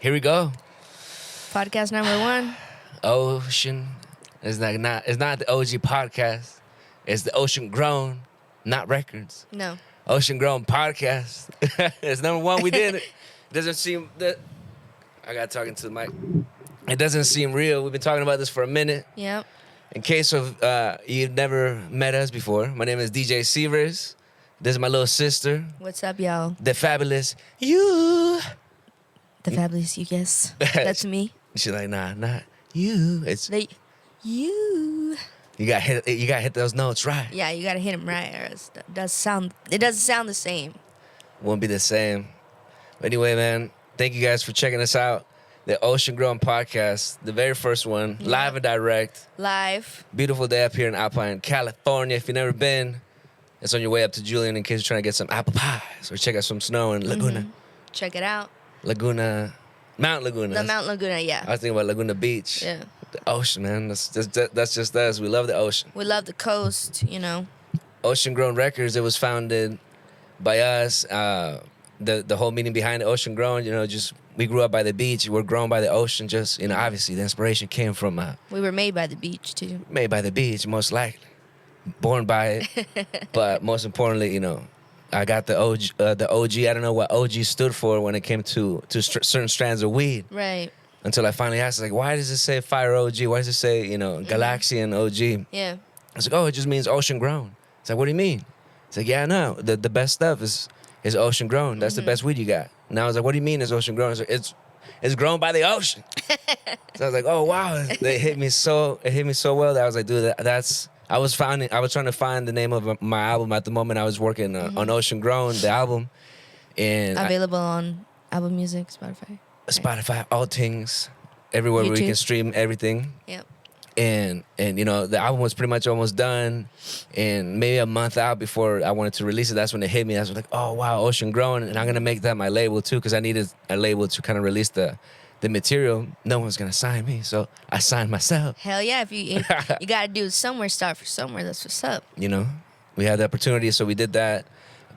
Here we go. Podcast number 1. Ocean. It's not the OG podcast. It's the Ocean Grown, not records. No. Ocean Grown podcast. It's number 1. We did it. Doesn't seem that. I got talking to the mic. It doesn't seem real. We've been talking about this for a minute. Yep. In case of you've never met us before, my name is DJ C RIZ. This is my little sister. What's up, y'all? The fabulous you. The fabulous you guess. That's me. She's like, nah, not you. It's you. You got hit those notes right. Yeah, you gotta hit them right, or it doesn't sound the same. Won't be the same. But anyway, man, thank you guys for checking us out. The Ocean Grown podcast, the very first one, live and direct. Live. Beautiful day up here in Alpine, California. If you've never been, it's on your way up to Julian in case you're trying to get some apple pies or check out some snow in Laguna. Mm-hmm. Check it out. Mount Laguna. The Mount Laguna, yeah. I was thinking about Laguna Beach. Yeah. The ocean, man. That's just us. We love the ocean. We love the coast, you know. Ocean Grown Records, it was founded by us. The whole meaning behind the Ocean Grown, just we grew up by the beach. We're grown by the ocean. Just, obviously the inspiration came from... we were made by the beach, too. Made by the beach, most likely. Born by it. But most importantly, I got the OG. I don't know what OG stood for when it came to certain strands of weed. Right. Until I finally asked, like, why does it say Fire OG? Why does it say, Galaxian OG? Yeah. I was like, oh, it just means ocean grown. It's like, what do you mean? It's like, yeah, no, the best stuff is ocean grown. That's the best weed you got. And I was like, what do you mean it's ocean grown? It's grown by the ocean. So I was like, oh wow, it hit me so well that I was like, dude, I was trying to find the name of my album at the moment. I was working on Ocean Grown, the album, and available on Apple Music, Spotify, all things, everywhere where you can stream everything. Yep. And the album was pretty much almost done, and maybe a month out before I wanted to release it, that's when it hit me. I was like, oh wow, Ocean Grown, and I'm gonna make that my label too, because I needed a label to kind of release the material. No one's gonna sign me, so I signed myself. Hell yeah! If you gotta do somewhere, start for somewhere. That's what's up. We had the opportunity, so we did that.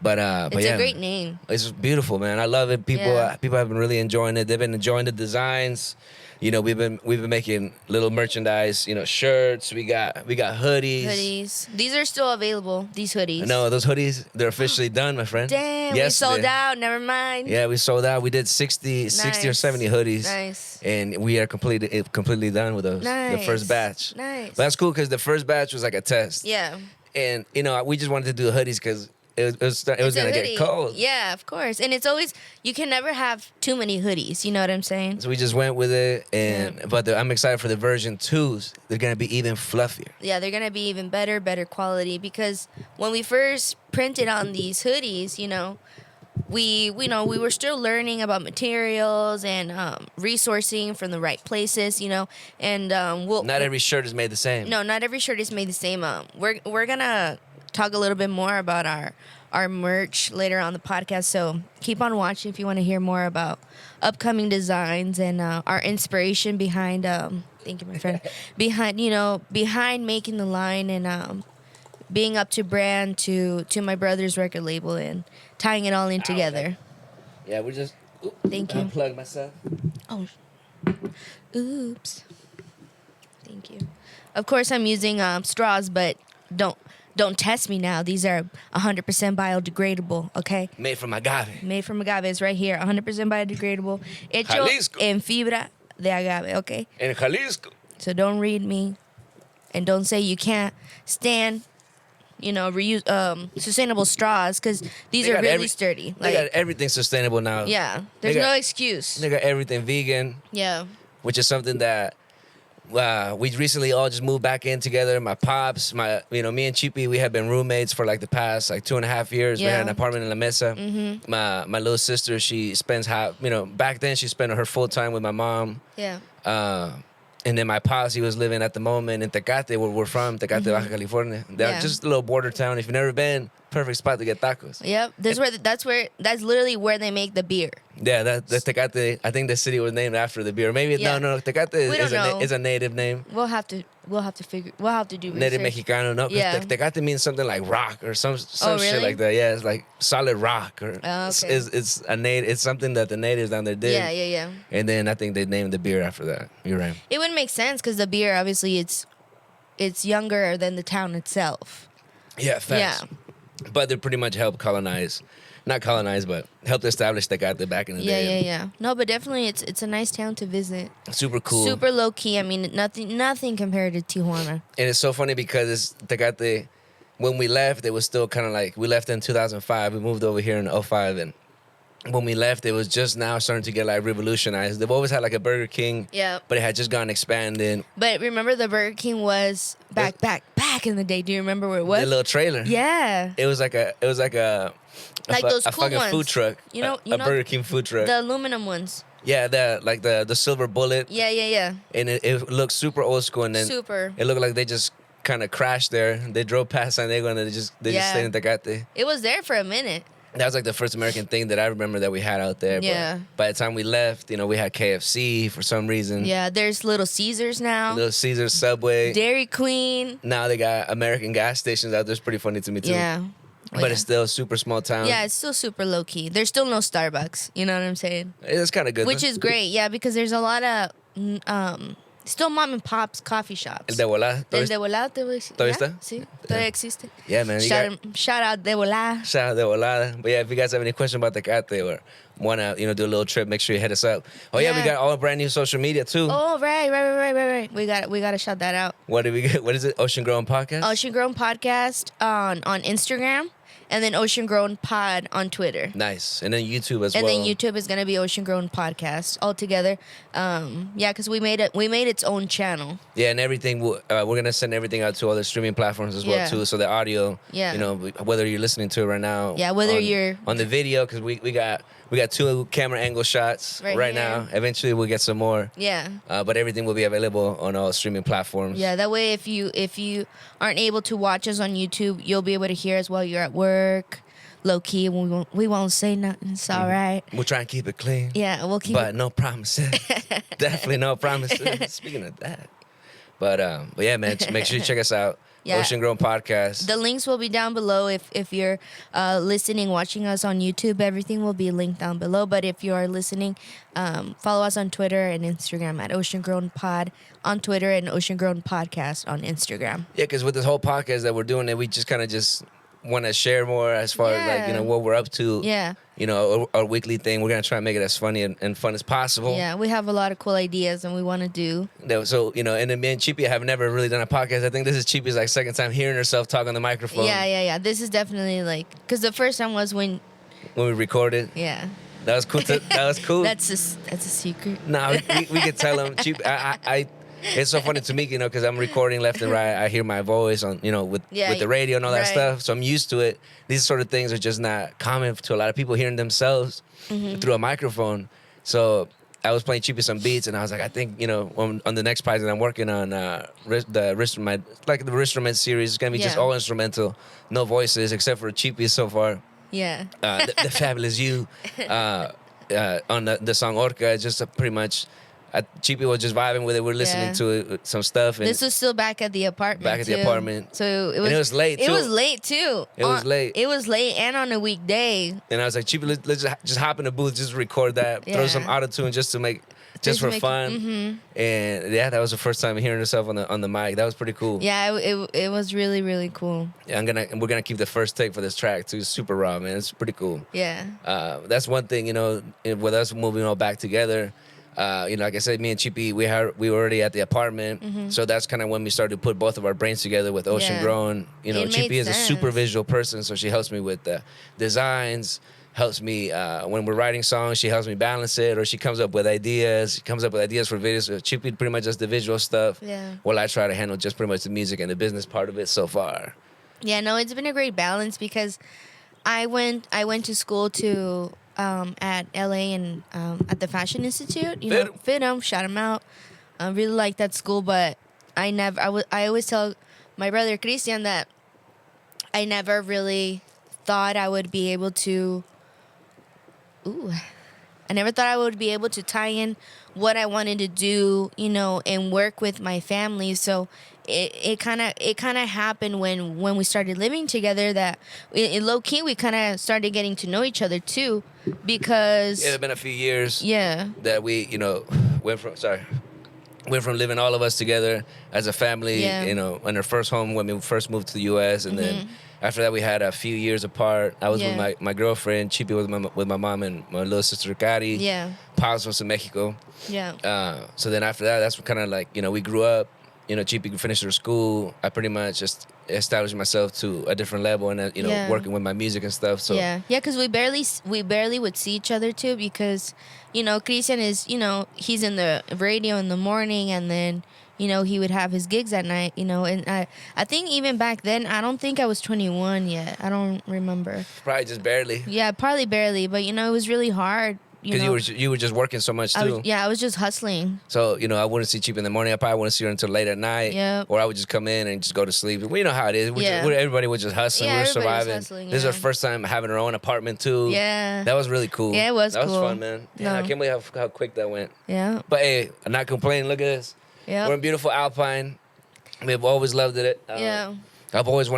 But it's a great name. It's beautiful, man. I love it. People have been really enjoying it. They've been enjoying the designs. We've been making little merchandise. Shirts. We got hoodies. These are still available. These hoodies. No, those hoodies, they're officially done, my friend. Damn, we sold out. Never mind. Yeah, we sold out. We did 60 or 70 hoodies. Nice. And we are completely done with those. Nice. The first batch. Nice. But that's cool because the first batch was like a test. Yeah. And we just wanted to do hoodies because it was gonna get cold. Yeah, of course. And it's always, you can never have too many hoodies. You know what I'm saying? So we just went with it, but I'm excited for the version 2s. They're gonna be even fluffier. Yeah, they're gonna be even better quality, because when we first printed on these hoodies, we were still learning about materials and resourcing from the right places, and not every shirt is made the same. No, not every shirt is made the same. We're gonna talk a little bit more about our merch later on the podcast, so keep on watching if you want to hear more about upcoming designs and our inspiration behind thank you, my friend, behind making the line and being up to brand to my brother's record label and tying it all in together. Yeah, we just thank you. Unplug myself. Oh, oops. Thank you. Of course, I'm using straws, but don't test me now. These are 100% biodegradable, okay? Made from agave. Made from agave. It's right here. 100% biodegradable. Hecho Jalisco. en fibra de agave, okay? En Jalisco. So don't read me. And don't say you can't stand, reuse sustainable straws, because these are really sturdy. They got everything sustainable now. Yeah. There's no excuse. They got everything vegan. Yeah. Which is something that we recently all just moved back in together. My pops, me and Chippy, we have been roommates for like the past 2.5 years. Yeah. We had an apartment in La Mesa. Mm-hmm. My little sister, she spends back then she spent her full time with my mom. Yeah. And then my pops, he was living at the moment in Tecate, where we're from, Tecate, Baja California. Just a little border town. If you've never been, perfect spot to get tacos. Yep. That's literally where they make the beer. Yeah, that Tecate. I think the city was named after the beer. Maybe Yeah. no. Tecate is a native name. We'll have to do Native research. Mexicano. No, Yeah. Tecate means something like rock or some really? shit like that. Yeah, it's like solid rock or Oh, okay. it's a native. It's something that the natives down there did. Yeah. And then I think they named the beer after that. You're right. It would make sense because the beer, obviously, it's younger than the town itself. Yeah, facts. Yeah. But they pretty much helped not colonize, but helped establish Tecate back in the day. Yeah. No, but definitely, it's a nice town to visit. Super cool. Super low key. I mean, nothing compared to Tijuana. And it's so funny because Tecate, when we left, it was still kind of like, we left in 2005. We moved over here in 2005. And when we left, it was just now starting to get like revolutionized. They've always had like a Burger King. Yeah. But it had just gone expanding. But remember, the Burger King was back in the day. Do you remember where it was? The little trailer. Yeah. It was like a Like those cool fucking ones. food truck. You know, a Burger King food truck. The aluminum ones. Yeah, the silver bullet. Yeah. And it looked super old school. And then Super. it looked like they just kind of crashed there. They drove past San Diego and they just stayed in Tecate. It was there for a minute. That was like the first American thing that I remember that we had out there. Yeah. But by the time we left, we had KFC for some reason. Yeah, there's Little Caesars now. Little Caesars, Subway. Dairy Queen. Now they got American gas stations out there. It's pretty funny to me too. Yeah. But it's still a super small town. Yeah, it's still super low key. There's still no Starbucks. You know what I'm saying? It's kind of good. Which is great. Yeah, because there's a lot of still mom and pops coffee shops. El de volada. El de volada todavía está? Sí, todavía existe. Yeah, man. Shout out de volada. Shout out de volada. But yeah, if you guys have any questions about Tecate or want to, do a little trip, make sure you hit us up. Oh yeah, we got all brand new social media too. Oh right. We got to shout that out. What did we get? What is it? Ocean Grown Podcast. Ocean Grown Podcast on Instagram. And then Ocean Grown Pod on Twitter. Nice. And then YouTube as well. And then YouTube is gonna be Ocean Grown Podcast all together. Yeah, because we made its own channel. Yeah, and everything we're gonna send everything out to all the streaming platforms as well too. So the audio, whether you're listening to it right now, whether you're on the video, because we got 2 camera angle shots right now. Eventually we'll get some more. Yeah. But everything will be available on all streaming platforms. Yeah, that way if you aren't able to watch us on YouTube, you'll be able to hear us while you're at work. Low key, we won't say nothing. It's all right. We'll try and keep it clean. Yeah, we'll keep but no promises. Definitely no promises. Speaking of that. But yeah, man, make sure you check us out. Yeah. Ocean Grown Podcast. The links will be down below. If you're watching us on YouTube, everything will be linked down below. But if you are listening, follow us on Twitter and Instagram at Ocean Grown Pod on Twitter and Ocean Grown Podcast on Instagram. Yeah, because with this whole podcast that we're doing, we just kind of want to share more as far as like what we're up to. Yeah. Our weekly thing. We're gonna try and make it as funny and fun as possible. Yeah, we have a lot of cool ideas and we want to do. So and then me and Cheapy have never really done a podcast. I think this is Cheapy's like second time hearing herself talk on the microphone. Yeah. This is definitely like because the first time was when we recorded. Yeah. That was cool. That was cool. That's a secret. No, we could tell them. Cheap. It's so funny to me, because I'm recording left and right. I hear my voice on, with the radio and all that stuff. So I'm used to it. These sort of things are just not common to a lot of people hearing themselves through a microphone. So I was playing Cheapy some beats, and I was like, I think, on the next project I'm working on, the Ristrament series, it's gonna be just all instrumental, no voices except for Cheapy so far. Yeah. The Fabulous You on the song Orca, just pretty much. Cheapy was just vibing with it. We're listening to some stuff. And this was still back at the apartment. So it was late too. It was late too. It was late and on a weekday. And I was like, Cheapy, let's just hop in the booth, just record that, throw some auto-tune just to make. Just for fun, and that was the first time hearing herself on the mic. That was pretty cool. Yeah, it was really, really cool. Yeah, we're gonna keep the first take for this track too. Super raw, man. It's pretty cool. Yeah. That's one thing, with us moving all back together. Like I said, me and Cheapy, we were already at the apartment, so that's kind of when we started to put both of our brains together with Ocean Grown. Cheapy is a super visual person, so she helps me with the designs. Helps me when we're writing songs. She helps me balance it, or she comes up with ideas. She comes up with ideas for videos. Cheapy pretty much does the visual stuff. Yeah. While I try to handle just pretty much the music and the business part of it so far. Yeah, no, it's been a great balance because I went to school at LA and at the Fashion Institute. FITM, shout them out. I really like that school, but I always tell my brother Christian that I never really thought I would be able to. I never thought I would be able to tie in what I wanted to do, and work with my family. So it kind of happened when we started living together that in low key we kind of started getting to know each other too, because It's been a few years. Yeah. That we went from living all of us together as a family. Yeah. In our first home when we first moved to the U.S. and then. After that, we had a few years apart. I was with my girlfriend. Chipi was with my mom and my little sister, Cari. Yeah. Pops was in Mexico. Yeah. So then after that, that's kind of like, we grew up. Chipi finished her school. I pretty much just established myself to a different level and, working with my music and stuff. So Yeah, because we barely would see each other too because, Christian is, he's in the radio in the morning and then, he would have his gigs at night, and I think even back then, I don't think I was 21 yet. I don't remember. Probably just barely. Yeah, probably barely, but, it was really hard. Because you were just working so much too. I was just hustling. So, I wouldn't see Chipi in the morning. I probably wouldn't see her until late at night. Yeah. Or I would just come in and just go to sleep. We know how it is. Everybody was just hustling. Yeah, We were everybody was surviving. hustling, This is yeah. our first time having our own apartment too. Yeah. That was really cool. Yeah, it was That cool. was fun, man. Yeah, I can't believe how quick that went. Yeah. But hey, I'm not complaining. Look at this. Yeah. We're in beautiful Alpine. We've always loved it. Yeah. We've always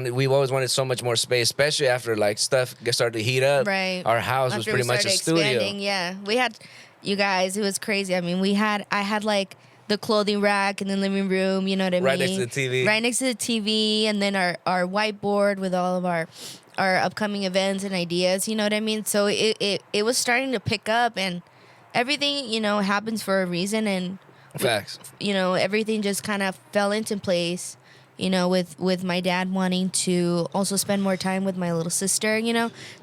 wanted so much more space, especially after stuff started to heat up. Right. Our house was After pretty we much a started studio. expanding, yeah. We had, you guys, it was crazy. I mean, I had the clothing rack in the living room, you know what I mean? Right next to the TV. Right next to the TV, and then our whiteboard with all of our upcoming events and ideas, you know what I mean? So it was starting to pick up, and everything, happens for a reason, and Facts. Everything just kind of fell into place, with my dad wanting to also spend more time with my little sister,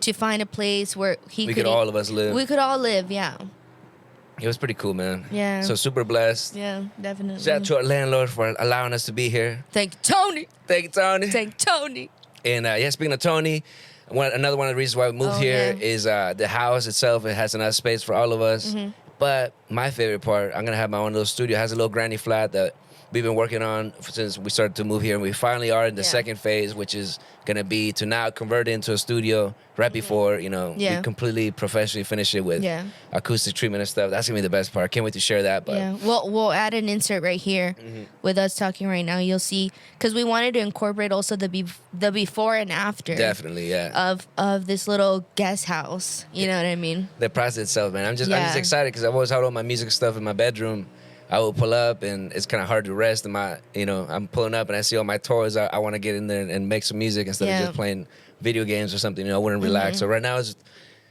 to find a place where We could all of us live. We could all live, yeah. It was pretty cool, man. Yeah. So super blessed. Yeah, definitely. Shout out to our landlord for allowing us to be here. Thank you, Tony. Thank you, Tony. Thank you, Tony. And speaking of Tony, another one of the reasons why we moved here is the house itself. It has enough space for all of us. But my favorite part, I'm gonna have my own little studio. It has a little granny flat that we've been working on since we started to move here, and we finally are in the second phase, which is gonna be to now convert it into a studio right before we completely professionally finish it with acoustic treatment and stuff. That's gonna be the best part. Can't wait to share that. But yeah, we'll add an insert right here with us talking right now. You'll see, because we wanted to incorporate also the before and after. Definitely, yeah. Of this little guest house. You know what I mean? The process itself, man. I'm just excited because I've always had all my music stuff in my bedroom. I will pull up and it's kind of hard to rest. And I'm pulling up and I see all my toys. I want to get in there and make some music instead of just playing video games or something. I wouldn't relax. So right now,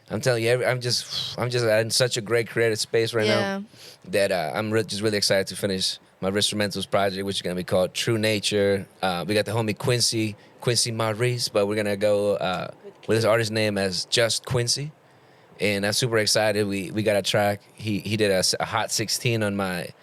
I'm telling you, I'm just in such a great creative space right now that I'm just really excited to finish my instrumentals project, which is gonna be called True Nature. We got the homie Quincy Maurice, but we're gonna go with his artist name as Just Quincy. And I'm super excited. We got a track. He did a Hot 16 on my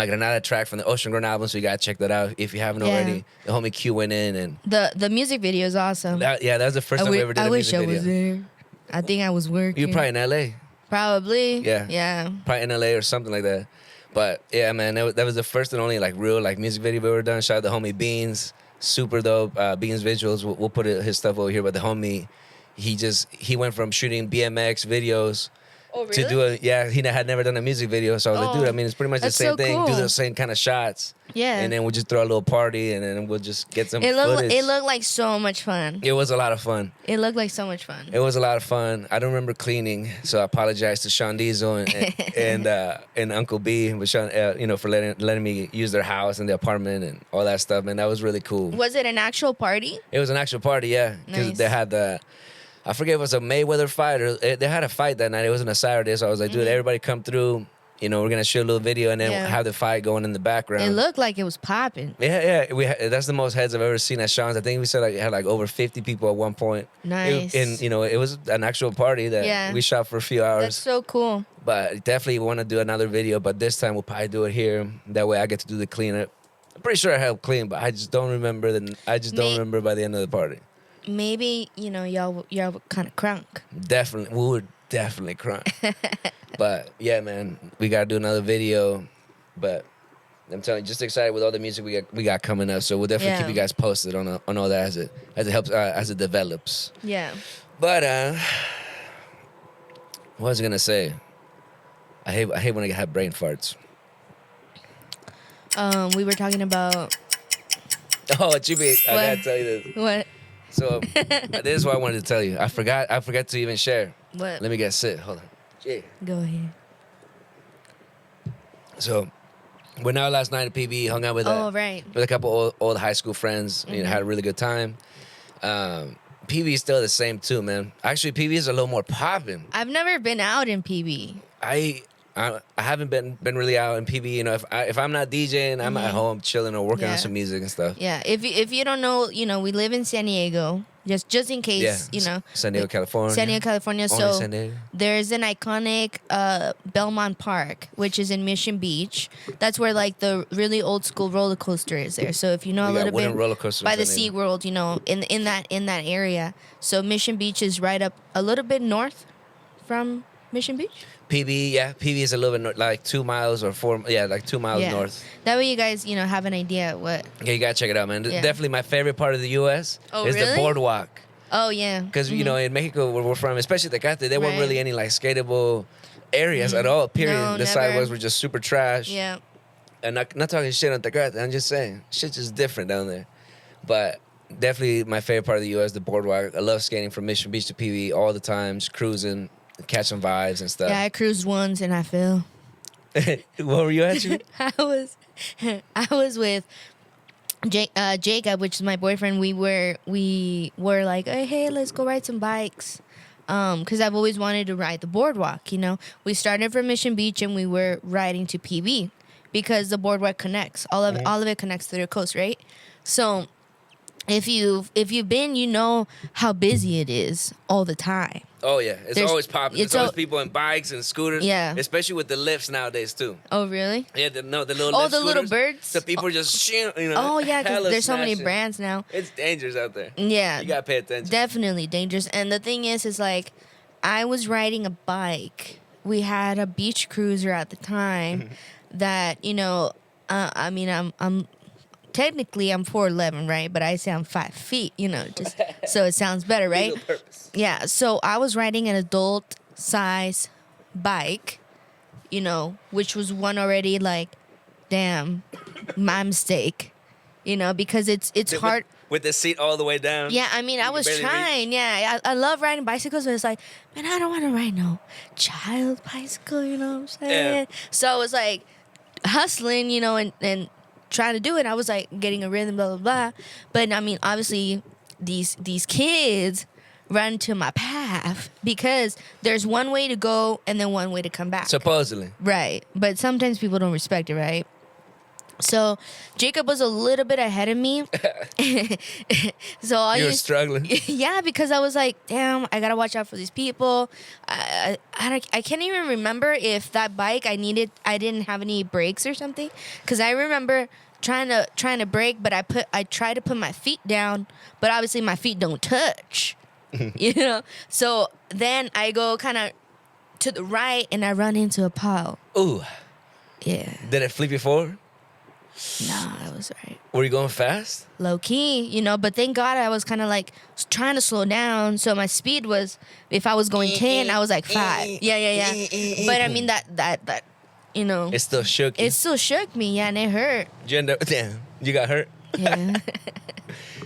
Granada track from the Ocean Grown album, so you gotta check that out if you haven't already. The homie Q went in and the music video is awesome. that was the first time we ever did a music video. I wish I was there. I think I was working. You're probably in LA. Probably. Yeah. Yeah. Probably in LA or something like that. But yeah, man, that was the first and only real music video we ever done. Shout out to the homie Beans, super dope. Beans visuals. We'll put his stuff over here. But the homie, he went from shooting BMX videos to do he had never done a music video. So I was like, dude, I mean, it's pretty much the same thing. Cool. Do the same kind of shots. Yeah. And then we'll just throw a little party and then we'll just get some footage. It looked like so much fun. It was a lot of fun. It looked like so much fun. It was a lot of fun. I don't remember cleaning, so I apologize to Sean Diesel and Uncle B, but Sean, for letting me use their house and the apartment and all that stuff. Man, that was really cool. Was it an actual party? It was an actual party, yeah, because they had I forget if it was a Mayweather fight or they had a fight that night. It wasn't a Saturday, so I was like, dude, everybody come through. We're gonna shoot a little video and then have the fight going in the background. It looked like it was popping. Yeah. That's the most heads I've ever seen at Sean's. I think we said it had over 50 people at one point. Nice. It was an actual party that we shot for a few hours. That's so cool. But definitely want to do another video. But this time we'll probably do it here. That way I get to do the cleanup. I'm pretty sure I helped clean, but I just don't remember. Don't remember by the end of the party. Maybe y'all were kind of crunk. Definitely, we were definitely crunk. But yeah, man, we gotta do another video. But I'm telling you, just excited with all the music we got coming up. So we'll definitely keep you guys posted on all that as it helps as it develops. Yeah. But what was I gonna say? I hate when I have brain farts. We were talking about Oh, Chibi, I gotta tell you this. what? So this is what I wanted to tell you. I forgot to even share. What? Let me get sit. Hold on. Yeah. Go ahead. So went out last night at PB, hung out with Right. with a couple old high school friends. You know, had a really good time. PB is still the same too, man. Actually, PB is a little more popping. I've never been out in PB. I haven't been really out in PB. You know, if I'm not DJing, I'm at home chilling or working on some music and stuff. Yeah. If you don't know, we live in San Diego. Just in case, San Diego, California. San Diego, California. Only So San Diego. there's an iconic Belmont Park, which is in Mission Beach. That's where like the really old school roller coaster is there. So if you know We a got little wooden bit roller coasters by the in there. SeaWorld, in that area. So Mission Beach is right up a little bit north from Mission Beach. PB, yeah. PB is a little bit like 2 miles or 4, like 2 miles Yeah. north. That way you guys, have an idea what. Yeah, you gotta check it out, man. Yeah. Definitely my favorite part of the U.S. Oh, is the really? boardwalk. Oh yeah. Because in Mexico, where we're from, especially Tecate, there weren't Right. really any like skatable areas at all. Period. No, The never. sidewalks were just super trash. Yeah. And not talking shit on Tecate. I'm just saying, shit's just different down there. But definitely my favorite part of the U.S. the boardwalk. I love skating from Mission Beach to PB all the time, just cruising, catching vibes and stuff. Yeah, I cruised once and I fell. What were you at? I was with Jacob, which is my boyfriend. We were like, hey, let's go ride some bikes. Because I've always wanted to ride the boardwalk. We started from Mission Beach and we were riding to PB because the boardwalk connects. All of it connects to the coast, right? So if you've been, you know how busy it is all the time. Oh yeah, it's always popping. There's always people in bikes and scooters. Yeah. Especially with the lifts nowadays too. Oh really? Yeah, the little Oh, lift the little scooters. birds? So people are just Oh yeah, because hella there's so many smashing. brands now. It's dangerous out there. Yeah. You gotta pay attention. Definitely dangerous. And the thing is like, I was riding a bike. We had a beach cruiser at the time that, I'm technically I'm 4'11", right? But I say I'm 5 feet, just so it sounds better, right? Legal purpose. Yeah. So I was riding an adult size bike, which was one already like, damn, my mistake, because it's hard. With the seat all the way down. Yeah, I mean, I was barely trying. Yeah, I love riding bicycles, but it's like, man, I don't want to ride no child bicycle, you know what I'm saying? Yeah. So I was like hustling, and trying to do it. I was like getting a rhythm, blah, blah, blah. But I mean, obviously, these kids run to my path because there's one way to go and then one way to come back. Supposedly. Right. But sometimes people don't respect it, right? So Jacob was a little bit ahead of me. So You were struggling. Yeah, because I was like, damn, I gotta watch out for these people. I can't even remember if that bike I didn't have any brakes or something. Because I remember trying to brake, but I tried to put my feet down, but obviously my feet don't touch. So then I go kind of to the right and I run into a pile. Ooh. Yeah. Did it flip you forward? Nah, I was right. Were you going fast? Low key, but thank God I was kind of like trying to slow down. So my speed was, if I was going 10, I was like 5. Yeah. But I mean that It still shook you. it still shook me, yeah, and it hurt. Did you end up, damn, you got hurt? Yeah.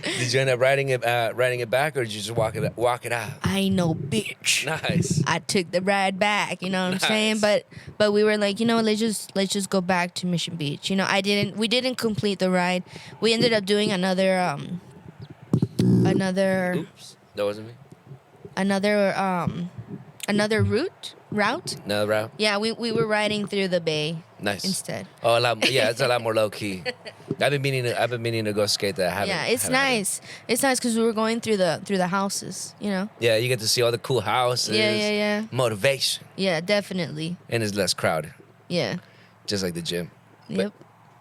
Did you end up riding it back, or did you just walk it out? I ain't no bitch. Nice. I took the ride back, you know what I'm Nice. saying? But we were like, let's just go back to Mission Beach. We didn't complete the ride. We ended up doing another Oops, that wasn't me. another route. Another route. Yeah, we were riding through the bay Nice. instead. Oh, it's a lot more low key. I've been meaning to go skate that. I haven't. Yeah, it's haven't had it. nice. It's nice because we were going through the houses, Yeah, you get to see all the cool houses. Yeah. Motivation, Yeah, definitely. and it's less crowded, Yeah. just like the gym. Yep.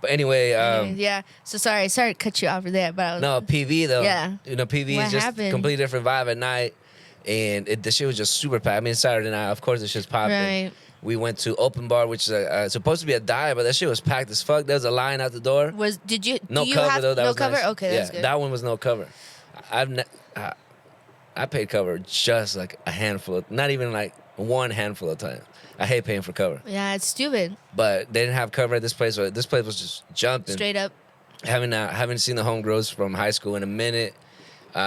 But anyway, Yeah. So sorry to cut you off for that, but I was, no PV though. Yeah. PV What is just happened? a completely different vibe at night, and the shit was just super packed. I mean, Saturday night, of course, the shit's popping. Right. We went to Open Bar, which is supposed to be a dive, but that shit was packed as fuck. There was a line out the door. did you No do you cover have though. That no was cover? nice. Okay, that's Yeah, good. that one was no cover. I paid cover just like a handful of, not even like one handful of times. I hate paying for cover. Yeah, it's stupid. But they didn't have cover at this place. So this place was just jumping. Straight up. Haven't seen the homegirls from high school in a minute.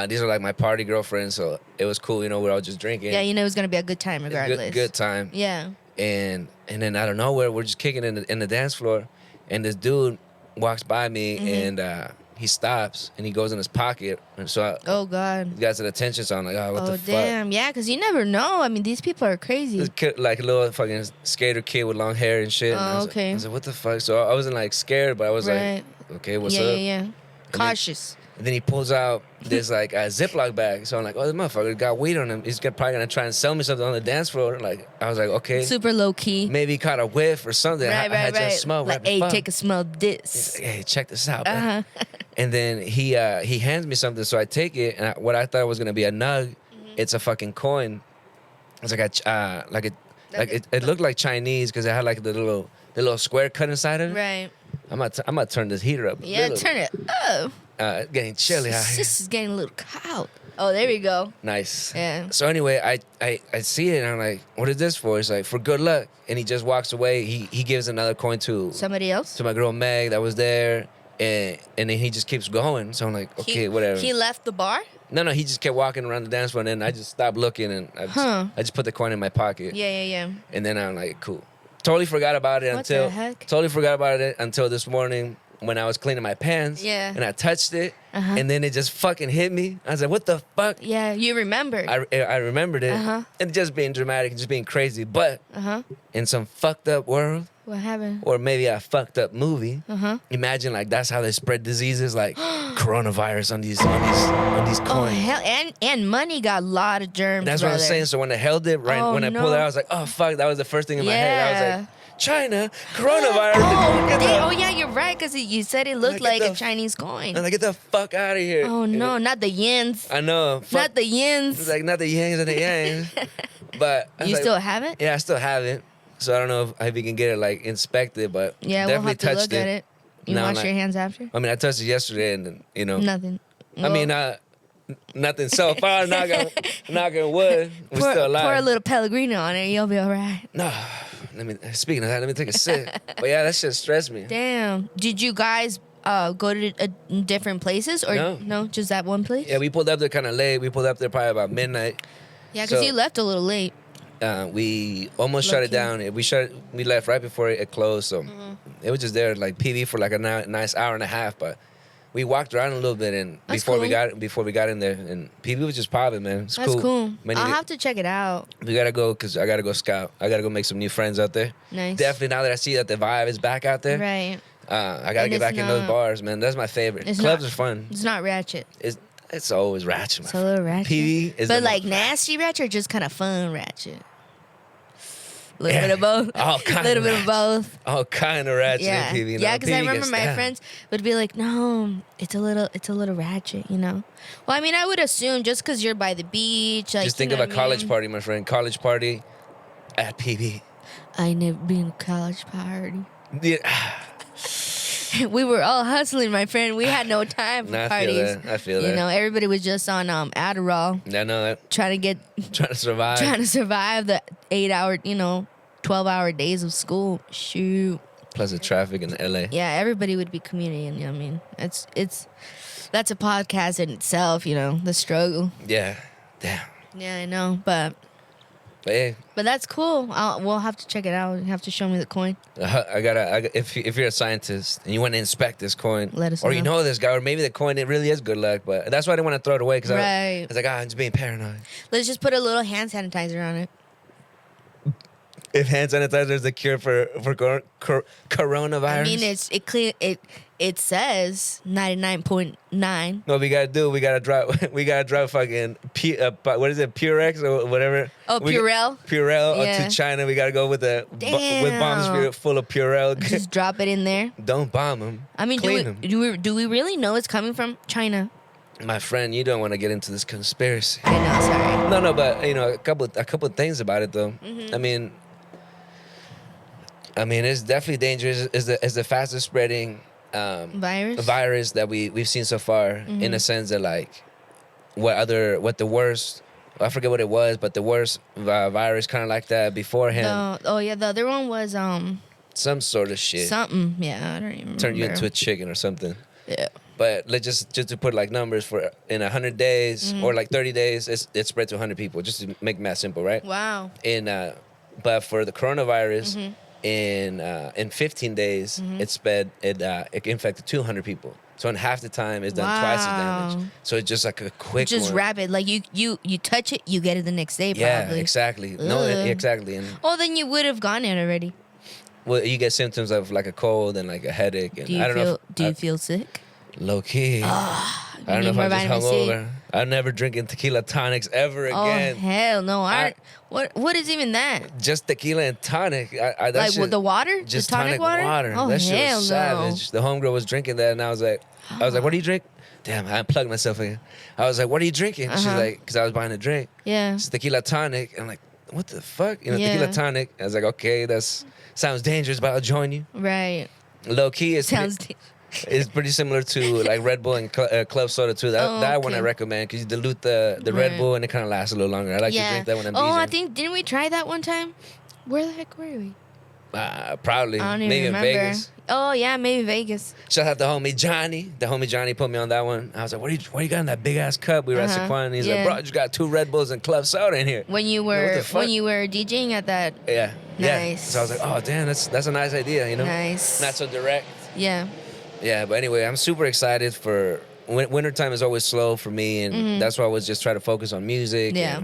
These are like my party girlfriends, so it was cool. You know, we're all just drinking. Yeah, you know it was gonna be a good time regardless. Good time. Yeah. And then out of nowhere, we're just kicking in the dance floor, and this dude walks by me, and he stops, and he goes in his pocket, and so Oh God. he got some attention. So I'm like, oh, what the fuck? Damn. Yeah, because you never know. I mean, these people are crazy. This kid, like a little fucking skater kid with long hair and shit. And I was Okay. I was like, what the fuck? So I wasn't like scared, but I was Right. like, okay, what's yeah, up? yeah. Cautious. And then he pulls out this like a Ziploc bag. So I'm like, oh, this motherfucker got weed on him. He's probably gonna try and sell me something on the dance floor. Like I was like, okay, Super low key. maybe he caught a whiff or something. I had just smelled Like, right hey, before. take a smell of this. Hey, check this out, man. And then he hands me something, so I take it, and what I thought was gonna be a nug, it's a fucking coin. It's like it looked like Chinese because it had like the little square cut inside of it. Right. I'm gonna turn this heater up. Yeah, turn it up. Getting chilly out here. This is getting a little cold. Oh, there we go. Nice. Yeah. So anyway, I see it and I'm like, what is this for? He's like, for good luck. And he just walks away. He gives another coin to Somebody else? my girl Meg that was there. And then he just keeps going. So I'm like, okay, whatever. He left the bar? No, he just kept walking around the dance floor, and then I just stopped looking, and I just put the coin in my pocket. Yeah. And then I'm like, cool. Totally forgot about it What until the heck? Totally forgot about it until this morning when I was cleaning my pants. Yeah. And I touched it, and then it just fucking hit me. I was like, what the fuck? Yeah, you remembered. I remembered it, and just being dramatic, just being crazy. But in some fucked up world, What happened? or maybe a fucked up movie, imagine like that's how they spread diseases like coronavirus on these Oh coins. hell, and money got a lot of germs. That's what I'm saying. So when I held it, right when I pulled it out, I was like, oh fuck, that was the first thing in my head. I was like, China, coronavirus. Oh yeah, you're right, because you said it looked like a Chinese coin. I'm like, get the fuck out of here. Oh no, not the yens. I know. Fuck. Not the yens. It's like not the yangs and the yangs. But I was You like, still have it? Yeah, I still have it. So I don't know if we can get it like inspected, but Yeah, definitely we'll have to touched look at it. You No, wash not- your hands after? I mean, I touched it yesterday, and you know, Nothing. I mean, nothing so far. Knocking wood. We're still alive. Pour a little Pellegrino on it, you'll be all right. No, speaking of that, let me take a sip. But yeah, that shit stressed me. Damn. Did you guys go to different places, or No. just that one place? Yeah, we pulled up there kind of late. We pulled up there probably about midnight. Yeah, because So- you left a little late. We almost shut it down. We left right before it closed, so it was just there like PV for like a nice hour and a half. But we walked around a little bit, and That's before we cool. got in there, and PV was just popping, man. It's That's cool. Man, I'll have to check it out. we gotta go because I gotta go scout. I gotta go make some new friends out there. Nice. Definitely now that I see that the vibe is back out there, Right. I gotta And get it's back in those not- bars, man. That's my favorite. It's Clubs not- are fun. It's not ratchet. It's always ratchet. It's a little ratchet. PV is But the like most- nasty ratchet or just kind of fun ratchet? A little Yeah. bit of both. All kind little of bit of both. all kind of ratchet Yeah. in PV. Yeah, No, because I PV remember gets my down. friends would be like, no, it's a little ratchet, you know? Well, I mean, I would assume just because you're by the beach. Like, Just think you of know a what I college mean? party, my friend. College party at PV. I ain't never been to a college party. Yeah. We were all hustling, my friend. We had no time for Nah, I parties. feel that. I feel You that. know, everybody was just on Adderall, I know that. trying Trying to survive. to survive the 8-hour, 12-hour days of school. Shoot. Plus the traffic in LA. Yeah, everybody would be commuting. I mean, that's a podcast in itself. The struggle. Yeah. Damn. Yeah, I know, but But hey, that's cool. We'll have to check it out. You have to show me the coin. if you're a scientist and you want to inspect this coin, Let us or you know. know this guy, or maybe the coin it really is good luck, but that's why I didn't want to throw it away because I Right. was like, I'm just being paranoid. Let's just put a little hand sanitizer on it. If hand sanitizer is the cure for coronavirus, I mean, it says 99.9. what we gotta do, we gotta drive fucking what is it, Purex or whatever. Oh, Purell. Purell Yeah. to China. We gotta go with with Damn. bombs full of Purell. Just drop it in there. Don't bomb them. I mean, Clean 'em. do we really know it's coming from China? My friend, you don't want to get into this conspiracy. I know, sorry. No, but a couple things about it though. Mm-hmm. I mean, it's definitely dangerous. It's the fastest spreading Virus? virus that we've seen so far. Mm-hmm. In a sense that like, what the worst. I forget what it was, but the worst virus kind of like that beforehand. The other one was Some sort of shit. something. Yeah, I don't even remember. Turned you into a chicken or something. Yeah. But let's just to put like numbers for in 100 days or like 30 days, it spread to 100 people. Just to make math simple, right? Wow. But for the coronavirus, in 15 days, it infected 200 people. So in half the time, it's done twice as damage. So it's just like a quick Just one. rapid. Like you touch it, you get it the next day. Yeah, Probably. exactly. No, exactly. And Then you would have gotten it already. well, you get symptoms of like a cold and like a headache. And Do you I don't know. Do you feel sick? Low key. I don't know if I'm just hungover. I'm never drinking tequila tonics ever again. Oh hell no! What is even that? Just tequila and tonic. Like with the water? Just the tonic water? Oh that shit hell was no! savage. The homegirl was drinking that, and I was like, what do you drink? Damn, I unplugged myself again. I was like, what are you drinking? She's like, because I was buying a drink. Yeah. It's tequila tonic. And I'm like, what the fuck? Yeah. Tequila tonic. I was like, okay, sounds dangerous, but I'll join you. Right. Low key, it's pretty similar to like Red Bull and club soda too. That one I recommend because you dilute the Red Bull and it kind of lasts a little longer. I like to drink that when I'm DJing. I think didn't we try that one time? Where the heck were we? Probably. I don't even maybe remember. in Vegas. Oh yeah, maybe Vegas. Shout out to homie Johnny. The homie Johnny put me on that one. I was like, what you got in that big ass cup? We were at Sequan and he's like, bro, I just got 2 Red Bulls and club soda in here. When you were DJing at that. Yeah. Nice. So I was like, oh damn, that's a nice idea, you know? Nice. Not so direct. Yeah. Yeah, but anyway, I'm super excited for wintertime is always slow for me, and that's why I was just trying to focus on music. Yeah.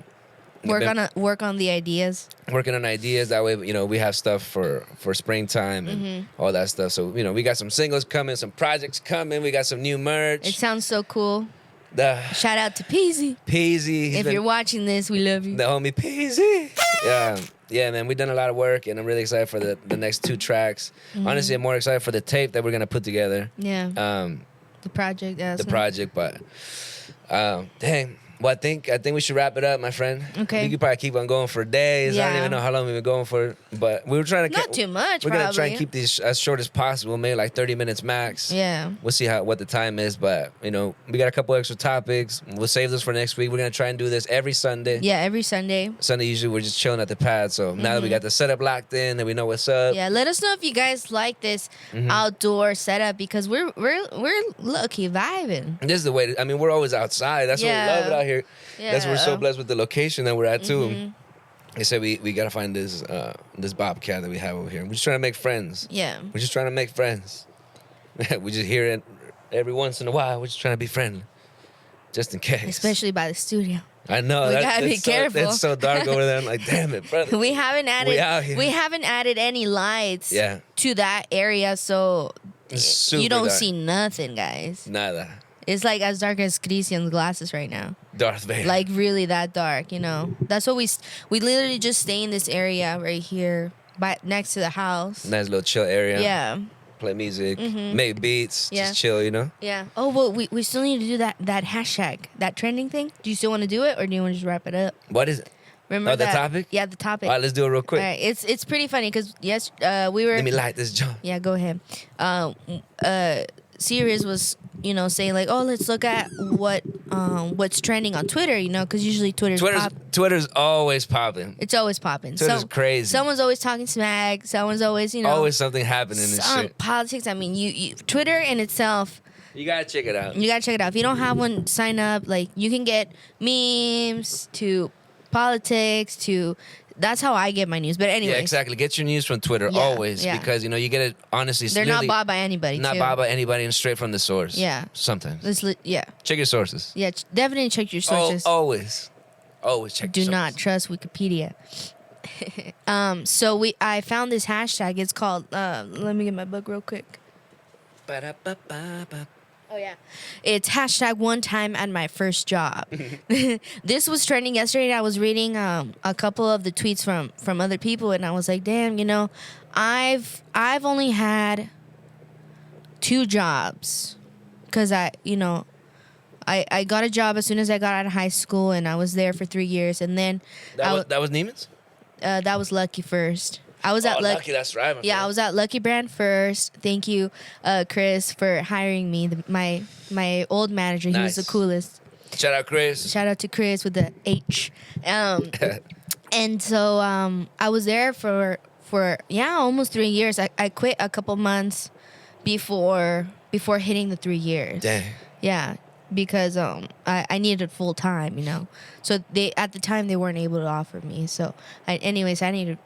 Work on the ideas. Working on ideas. That way, we have stuff for springtime and all that stuff. So, we got some singles coming, some projects coming. We got some new merch. It sounds so cool. Shout out to Peasy. Peasy. If you're watching this, we love you. The homie Peasy. Yeah, man, we've done a lot of work, and I'm really excited for the next 2 tracks. Honestly, I'm more excited for the tape that we're going to put together. Yeah. The project. But dang. Well, I think we should wrap it up, my friend. Okay. We could probably keep on going for days. Yeah. I don't even know how long we've been going for, but we were trying to not too much. We're gonna try and keep these as short as possible, maybe like 30 minutes max. Yeah. We'll see what the time is, but we got a couple extra topics. We'll save this for next week. We're gonna try and do this every Sunday. Yeah, every Sunday. Sunday usually we're just chilling at the pad. So now that we got the setup locked in and we know what's up. Yeah, let us know if you guys like this outdoor setup because we're lucky vibing. This is the way. We're always outside. That's what we love it out here. Yeah. That's why we're so blessed with the location that we're at too. They said we gotta find this bobcat that we have over here. We're just trying to make friends. Yeah. We're just trying to make friends. We just hear it every once in a while. We're just trying to be friendly, just in case. Especially by the studio. I know. We gotta be careful. It's so dark over there. I'm like, damn it, brother. We haven't added any lights to that area, so you don't see nothing, guys. Nada. It's like as dark as Christian's glasses right now. Darth Vader. Like really that dark, That's what we literally just stay in this area right here, next to the house. Nice little chill area. Yeah. Play music, make beats, just chill, Yeah. Oh, well, we still need to do that hashtag, that trending thing. Do you still want to do it, or do you want to just wrap it up? What is it? Remember the topic? Yeah, the topic. All right, let's do it real quick. All right, it's pretty funny because we were. Let me light this jump. Yeah, go ahead. C RIZ was saying like, oh, let's look at what's trending on Twitter, because usually Twitter's always popping. It's always popping. Twitter's crazy. Someone's always talking smack. Someone's always always something happening and shit. Politics. You Twitter in itself. You gotta check it out. If you don't have one, sign up. Like you can get memes to politics to. That's how I get my news. But anyway. Yeah, exactly. Get your news from Twitter always because you get it honestly. They're not bought by anybody. Not bought by anybody and straight from the source. Yeah. Sometimes. Check your sources. Yeah, definitely check your sources. Always check your sources. Do not trust Wikipedia. So I found this hashtag. It's called. Let me get my book real quick. Oh yeah, it's hashtag one time at my first job. This was trending yesterday. I was reading a couple of the tweets from other people, and I was like, damn, I've only had 2 jobs, because I got a job as soon as I got out of high school, and I was there for 3 years, and then that was Neiman's. That was Lucky first. I was at Lucky. That's right. I was at Lucky Brand first. Thank you, Chris, for hiring me. My old manager. He was the coolest. Shout out Chris. Shout out to Chris with the H. And so I was there for almost 3 years. I quit a couple months before hitting the 3 years. Dang. Yeah, because I needed full time, you know. So at the time they weren't able to offer me. So I needed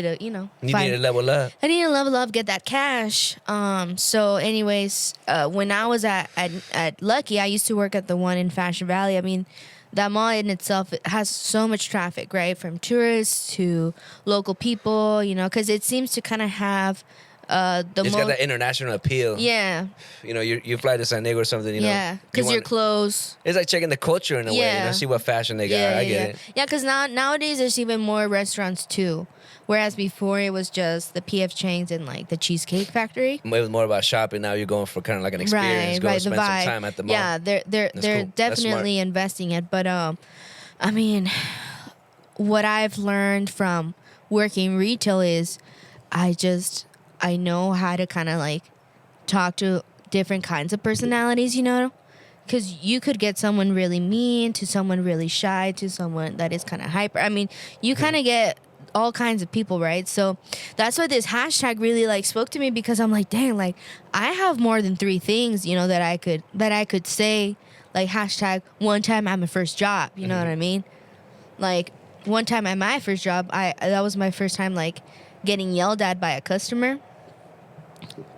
to, you know. You need to level up. I need to level up, get that cash. So anyways, when I was at Lucky, I used to work at the one in Fashion Valley. I mean, that mall in itself, it has so much traffic, right? From tourists to local people, you know, because it seems to kind of have It's got that international appeal. Yeah. You know, you fly to San Diego or something, you know. Yeah, because you're close. It's like checking the culture in a way, you know, see what fashion they got. I get it. Yeah, because nowadays there's even more restaurants too. Whereas before it was just the PF Chang's and like the Cheesecake Factory. It was more about shopping. Now you're going for kind of like an experience. Go spend some time at the mall. Yeah, they're cool. definitely investing it. But I mean, what I've learned from working retail is I know how to kind of like talk to different kinds of personalities, you know? Because you could get someone really mean to someone really shy to someone that is kind of hyper. I mean, you kind of get all kinds of people, right? So that's why this hashtag really like spoke to me, because I'm like, dang, like I have more than 3 things, you know, that I could say, like hashtag one time at my first job, you know what I mean? Like one time at my first job, that was my first time like getting yelled at by a customer,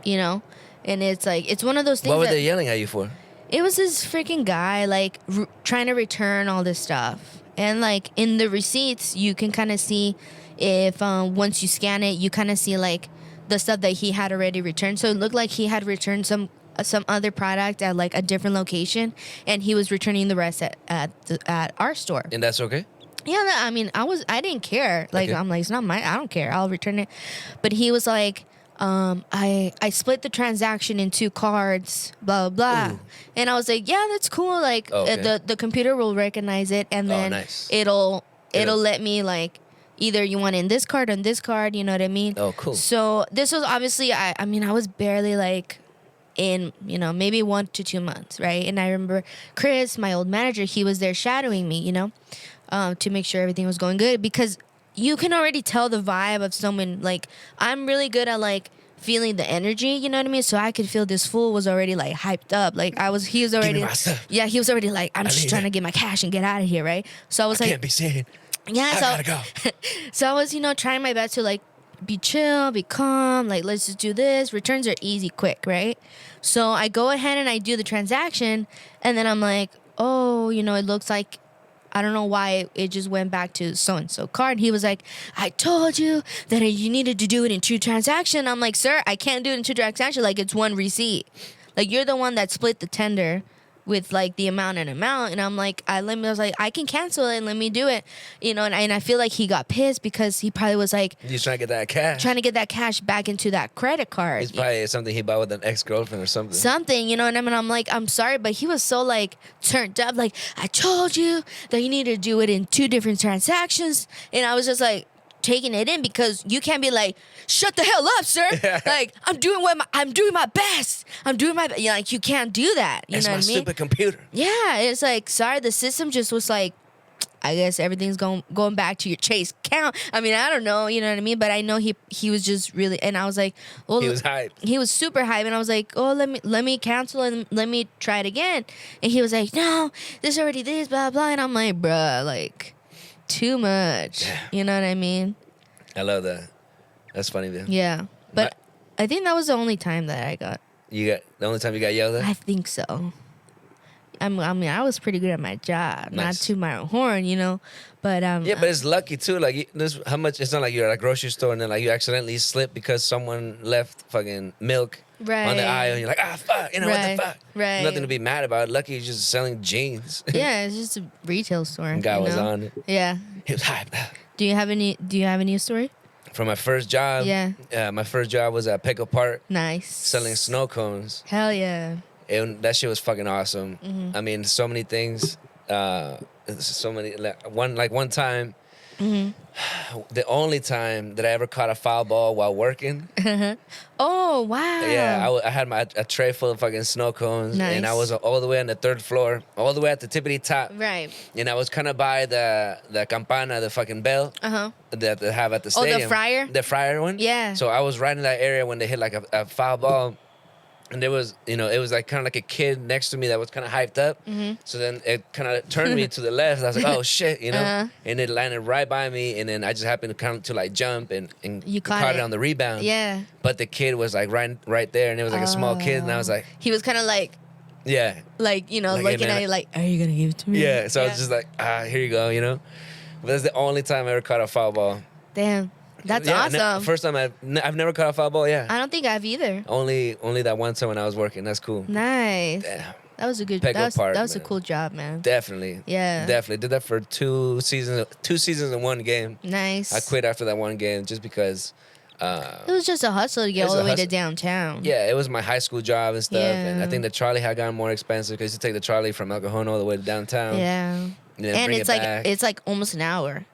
you know? And it's like, it's one of those things. What were they yelling at you for? It was this freaking guy like trying to return all this stuff. And like in the receipts, you can kind of see if once you scan it, you kind of see like the stuff that he had already returned. So it looked like he had returned some other product at like a different location, and he was returning the rest at our store. And that's okay? Yeah, I mean, I didn't care. Like, okay. I'm like, it's not mine. I don't care. I'll return it. But he was like, I split the transaction in 2 cards, blah, blah, blah. Ooh. And I was like, yeah, that's cool. Like, the computer will recognize it, and then it'll let me, like, either you want in this card or in this card, you know what I mean? Oh, cool. So this was obviously, I mean, I was barely, like, in, you know, maybe 1 to 2 months, right? And I remember Chris, my old manager, he was there shadowing me, you know, to make sure everything was going good, because you can already tell the vibe of someone. Like, I'm really good at like feeling the energy, you know what I mean? So I could feel this fool was already like hyped up. Like he was already, yeah, he was already like, I'm just trying to get my cash and get out of here, right? So I was like, can't be seen. Yeah, I gotta go. So I was, you know, trying my best to like be chill, be calm, like let's just do this. Returns are easy, quick, right? So I go ahead and I do the transaction, and then I'm like, oh, you know, it looks like, I don't know why it just went back to so-and-so card. He was like, I told you that you needed to do it in 2 transactions. I'm like, sir, I can't do it in 2 transactions. Like, it's 1 receipt. Like, you're the one that split the tender with, like, the amount and amount. And I'm like, I was like, I can cancel it and let me do it. You know, and I feel like he got pissed because he probably was like... He's trying to get that cash. Trying to get that cash back into that credit card. It's probably something he bought with an ex-girlfriend or something. Something, you know, and I mean, I'm like, I'm sorry, but he was so, like, turned up. Like, I told you that you need to do it in 2 different transactions. And I was just like... taking it in, because you can't be like, shut the hell up, sir. Like, I'm doing my best. You know, like, you can't do that. You know what I mean? That's my stupid computer. Yeah, it's like, sorry, the system just was like, I guess everything's going back to your Chase account. I mean, I don't know, you know what I mean? But I know he was just really, and I was like, well, he was hyped. He was super hyped, and I was like, oh, let me cancel and let me try it again. And he was like, no, this already this, blah blah. And I'm like, bruh, like, too much. Yeah. You know what I mean? I love that. That's funny, man. Yeah. But I think that was the only time that I got. The only time you got yelled at? I think so. I mean, I was pretty good at my job. Nice. Not to my own horn, you know. But yeah, but it's lucky too. Like, how much? It's not like you're at a grocery store and then like you accidentally slip because someone left fucking milk on the aisle, and you're like, fuck, you know, what the fuck? Right. Nothing to be mad about. Lucky he's just selling jeans. Yeah, it's just a retail store. And guy was on it. Yeah. He was hyped. Do you have any story? From my first job. Yeah. My first job was at Pickle Park. Nice. Selling snow cones. Hell yeah. And that shit was fucking awesome. Mm-hmm. I mean, so many things. So many. One time, The only time that I ever caught a foul ball while working. Oh, wow. Yeah, I had a tray full of fucking snow cones, and I was all the way on the 3rd floor, all the way at the tippity top. Right. And I was kind of by the campana, the fucking bell that they have at the stadium. Oh, the fryer? The fryer one? Yeah. So I was right in that area when they hit like a foul ball. And there was, it was like kind of like a kid next to me that was kind of hyped up. So then it kind of turned me to the left. I was like, oh shit, And it landed right by me. And then I just happened to kind of to like jump and you caught it on the rebound. Yeah. But the kid was like right there, and it was like a small kid, and I was like, he was kind of like, yeah, like looking at you like, are you gonna give it to me? Yeah. So I was just like, here you go, But that's the only time I ever caught a foul ball. Damn. That's awesome. First time I've never caught a foul ball. Yeah. I don't think I've either. Only that one time when I was working. That's cool. Nice. Damn. That was a good. Petco Park, that was a man. cool job, man. Definitely. Yeah. Definitely did that for 2 seasons. 2 seasons in one game. Nice. I quit after that one game just because. It was just a hustle to get all the way to downtown. Yeah, it was my high school job and stuff, and I Yeah. think the trolley had gotten more expensive because you take the trolley from El Cajon all the way to downtown. Yeah. And And bring it's like almost an hour.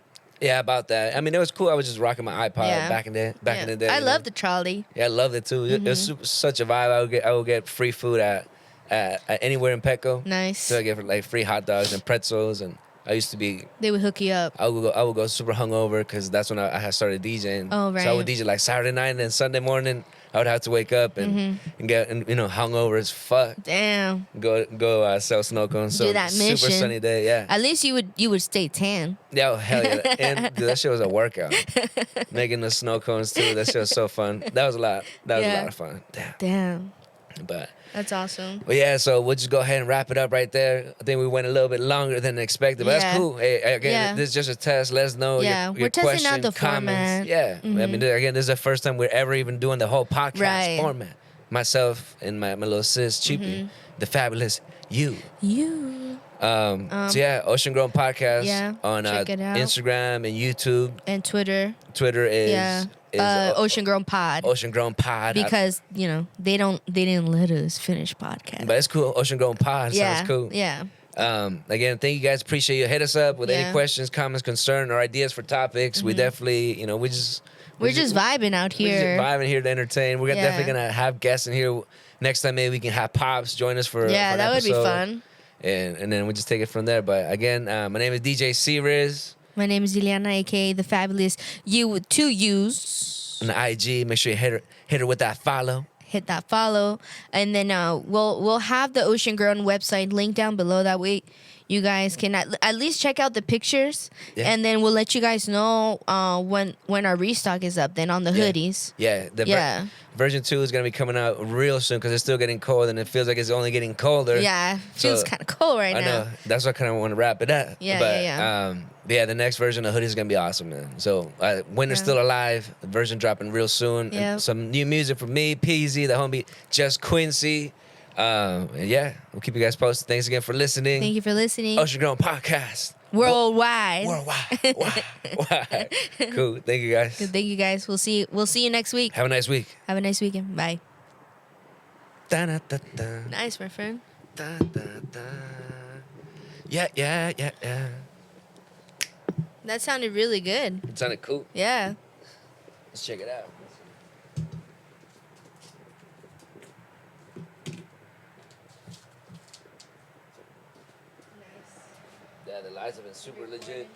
Yeah, about that. I mean, it was cool. I was just rocking my iPod Yeah. back in the day. I love the trolley. Yeah, I loved it too. It was such a vibe. I would get free food at anywhere in Petco. Nice. So I get like free hot dogs and pretzels, and I used to be. They would hook you up. I would go super hungover because that's when I had started DJing. Oh, So I would right. DJ like Saturday night, and then Sunday morning I would have to wake up and get hungover as fuck. Damn. Go sell snow cones. So Do that super mission. sunny day. Yeah. At least you would stay tan. Yeah, oh, hell yeah. And dude, that shit was a workout. Making the snow cones too. That shit was so fun. That was a lot. That was a Yeah. lot of fun. Damn. Damn. But That's awesome. yeah, so we'll just go ahead and wrap it up right there. I think we went a little bit longer than expected, but Yeah. that's cool. Hey, again, Yeah. this is just a test. Let us know Yeah, your we're testing out questions, the comments. format. Yeah. I mean, again, this is the first time we're ever even doing the whole podcast Right. format. Myself and my little sis, Cheapy, the fabulous you. You. So yeah, Ocean Grown Podcast Yeah, on check it out. Instagram and YouTube. And Twitter. Twitter is Yeah. Ocean Grown Pod. Ocean Grown Pod. Because, they didn't let us finish podcast. But it's cool. Ocean Grown Pod sounds cool. Yeah. Again, thank you guys. Appreciate you. Hit us up with any Yeah. questions, comments, concern, or ideas for topics. We definitely, We're just vibing out we're just here. vibing here to entertain. We're Yeah. definitely gonna have guests in here. Next time, maybe we can have Pops join us for Yeah, for an that would be episode. fun. And then we just take it from there. But again, my name is DJ C RIZ. My name is ileàna, aka the fabulous you with 2 U's. On the IG, make sure you hit her with that follow. Hit that follow, and then we'll have the Ocean Grown website linked down below. That way, you guys can at least check out the pictures, Yeah. and then we'll let you guys know when our restock is up. Then on the hoodies. Yeah, version 2 is gonna be coming out real soon because it's still getting cold and it feels like it's only getting colder. Yeah, So, feels kind of cold right I now. know. That's why I kind of want to wrap it up. Yeah, but, yeah. Yeah, the next version of Hoodie is going to be awesome, man. So, Winter's Yeah. Still Alive, the version dropping real soon. Yeah. And some new music from me, Peasy, the homie, Just Quincy. And yeah, we'll keep you guys posted. Thanks again for listening. Thank you for listening. Ocean Grown Podcast. Worldwide. Worldwide. Why? Cool. Thank you, guys. Thank you guys. We'll see you next week. Have a nice week. Have a nice weekend. Bye. Da-da-da-da. Nice, my friend. Da-da-da. Yeah. That sounded really good. It sounded cool. Yeah. Let's check it out. Yeah, the lights have been super legit.